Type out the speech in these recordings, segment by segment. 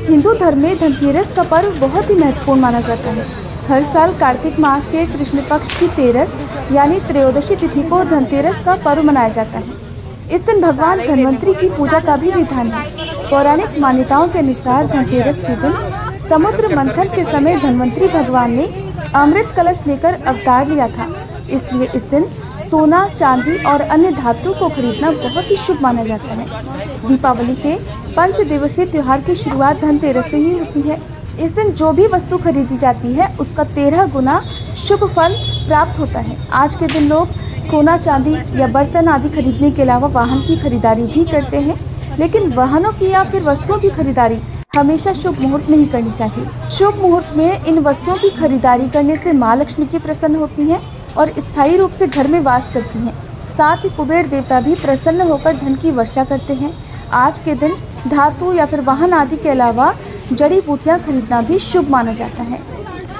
हिंदू धर्म में धनतेरस का पर्व बहुत ही महत्वपूर्ण माना जाता है। हर साल कार्तिक मास के कृष्ण पक्ष की तेरस यानी त्रयोदशी तिथि को धनतेरस का पर्व मनाया जाता है। इस दिन भगवान धन्वंतरी की पूजा का भी विधान है। पौराणिक मान्यताओं के अनुसार धनतेरस के दिन समुद्र मंथन के समय धन्वंतरी भगवान ने अमृत कलश लेकर अवतार लिया था। इसलिए इस दिन सोना, चांदी और अन्य धातु को खरीदना बहुत ही शुभ माना जाता है। दीपावली के 5 दिवसीय त्योहार की शुरुआत धनतेरस से ही होती है। इस दिन जो भी वस्तु खरीदी जाती है उसका 13 गुना शुभ फल प्राप्त होता है। आज के दिन लोग सोना, चांदी या बर्तन आदि खरीदने के अलावा वाहन की खरीदारी भी करते हैं, लेकिन वाहनों की या फिर वस्तुओं की खरीदारी हमेशा शुभ मुहूर्त में ही करनी चाहिए। शुभ मुहूर्त में इन वस्तुओं की खरीदारी करने से माँ लक्ष्मी जी प्रसन्न होती हैं और स्थायी रूप से घर में वास करती हैं। साथ ही कुबेर देवता भी प्रसन्न होकर धन की वर्षा करते हैं। आज के दिन धातु या फिर वाहन आदि के अलावा जड़ी बूटियां खरीदना भी शुभ माना जाता है।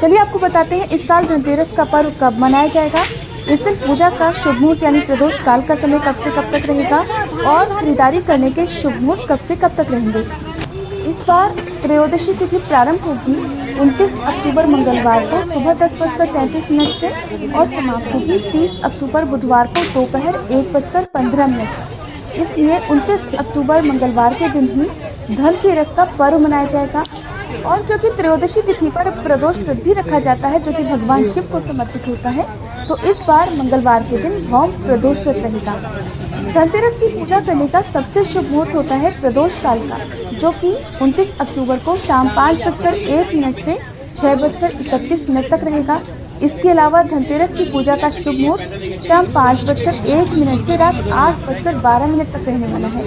चलिए आपको बताते हैं इस साल धनतेरस का पर्व कब मनाया जाएगा। इस दिन पूजा का शुभ मुहूर्त यानी प्रदोष काल का समय कब से कब तक रहेगा और खरीदारी करने के शुभ मुहूर्त कब से कब तक रहेंगे। इस बार त्रयोदशी तिथि प्रारंभ होगी 29 अक्टूबर मंगलवार को सुबह 10:33 से और समाप्त होगी 30 अक्टूबर बुधवार को दोपहर 1:15। इसलिए 29 अक्टूबर मंगलवार के दिन ही धनतेरस का पर्व मनाया जाएगा। और क्योंकि त्रयोदशी तिथि पर प्रदोष व्रत भी रखा जाता है जो कि भगवान शिव को समर्पित होता है, तो इस बार मंगलवार के दिन भौम प्रदोष व्रत रहेगा। धनतेरस की पूजा करने का सबसे शुभ मुहूर्त होता है प्रदोष काल का, जो कि 29 अक्टूबर को शाम 5:01 से 6:31 तक रहेगा। इसके अलावा धनतेरस की पूजा का शुभ मुहूर्त शाम 5:01 से रात 8:12 तक रहने वाला है।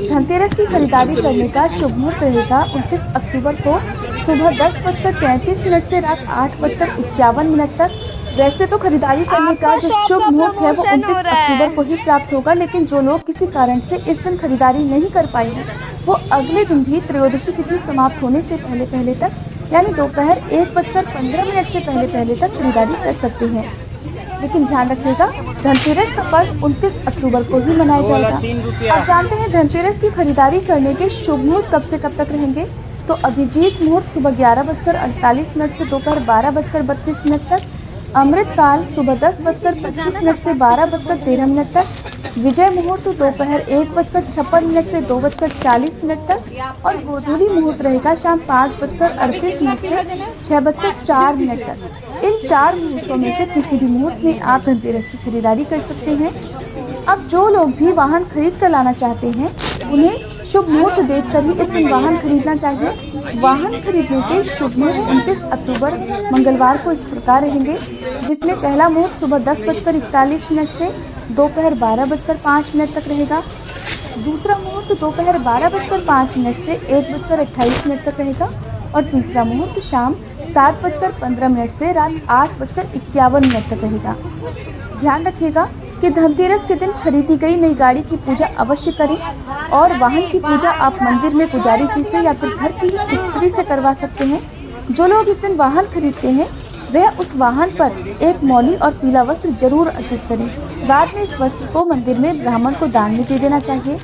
धनतेरस की खरीदारी करने का शुभ मुहूर्त रहेगा 29 अक्टूबर को सुबह 10:33 से रात 8:51 तक। वैसे तो खरीदारी करने का जो शुभ मुहूर्त है वो 29 अक्टूबर को ही प्राप्त होगा, लेकिन जो लोग किसी कारण से इस दिन खरीदारी नहीं कर पाए हैं वो अगले दिन भी त्रयोदशी तिथि समाप्त होने से पहले तक यानी दोपहर 1:15 से पहले तक खरीदारी कर सकते हैं। लेकिन ध्यान रखिएगा, धनतेरस का पर्व 29 अक्टूबर को ही मनाया जाएगा। आप जानते हैं धनतेरस की खरीदारी करने के शुभ मुहूर्त कब से कब तक रहेंगे। तो अभिजीत मुहूर्त सुबह 11:48 से दोपहर 12:32 तक, अमृत काल सुबह 10:25 से 12:13 तक, विजय मुहूर्त दोपहर 1:56 से 2:40 तक और गोधूली मुहूर्त रहेगा शाम 5:38 से 6:04 तक। इन 4 मुहूर्तों में से किसी भी मुहूर्त में आप धनतेरस की खरीदारी कर सकते हैं। अब जो लोग भी वाहन खरीद कर लाना चाहते हैं उन्हें शुभ मुहूर्त देखकर ही इस दिन वाहन खरीदना चाहिए। वाहन खरीदने के शुभ मुहूर्त 29 अक्टूबर मंगलवार को इस प्रकार रहेंगे, जिसमें पहला मुहूर्त सुबह 10:41 से दोपहर 12:05 तक रहेगा। दूसरा मुहूर्त दोपहर 12:05 से 1:28 तक रहेगा और तीसरा मुहूर्त शाम 7:15 से रात 8:51 तक रहेगा। ध्यान रखिएगा कि धनतेरस के दिन खरीदी गई नई गाड़ी की पूजा अवश्य करें और वाहन की पूजा आप मंदिर में पुजारी जी से या फिर घर की स्त्री से करवा सकते हैं। जो लोग इस दिन वाहन खरीदते हैं वह उस वाहन पर एक मौली और पीला वस्त्र जरूर अर्पित करें। बाद में इस वस्त्र को मंदिर में ब्राह्मण को दान में दे देना चाहिए।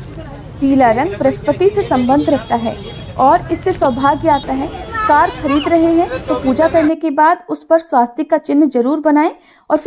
पीला रंग बृहस्पति से संबंध रखता है और इससे सौभाग्य आता है। कार खरीद रहे हैं तो पूजा करने के बाद उस पर स्वास्तिक का चिन्ह जरूर बनाएं और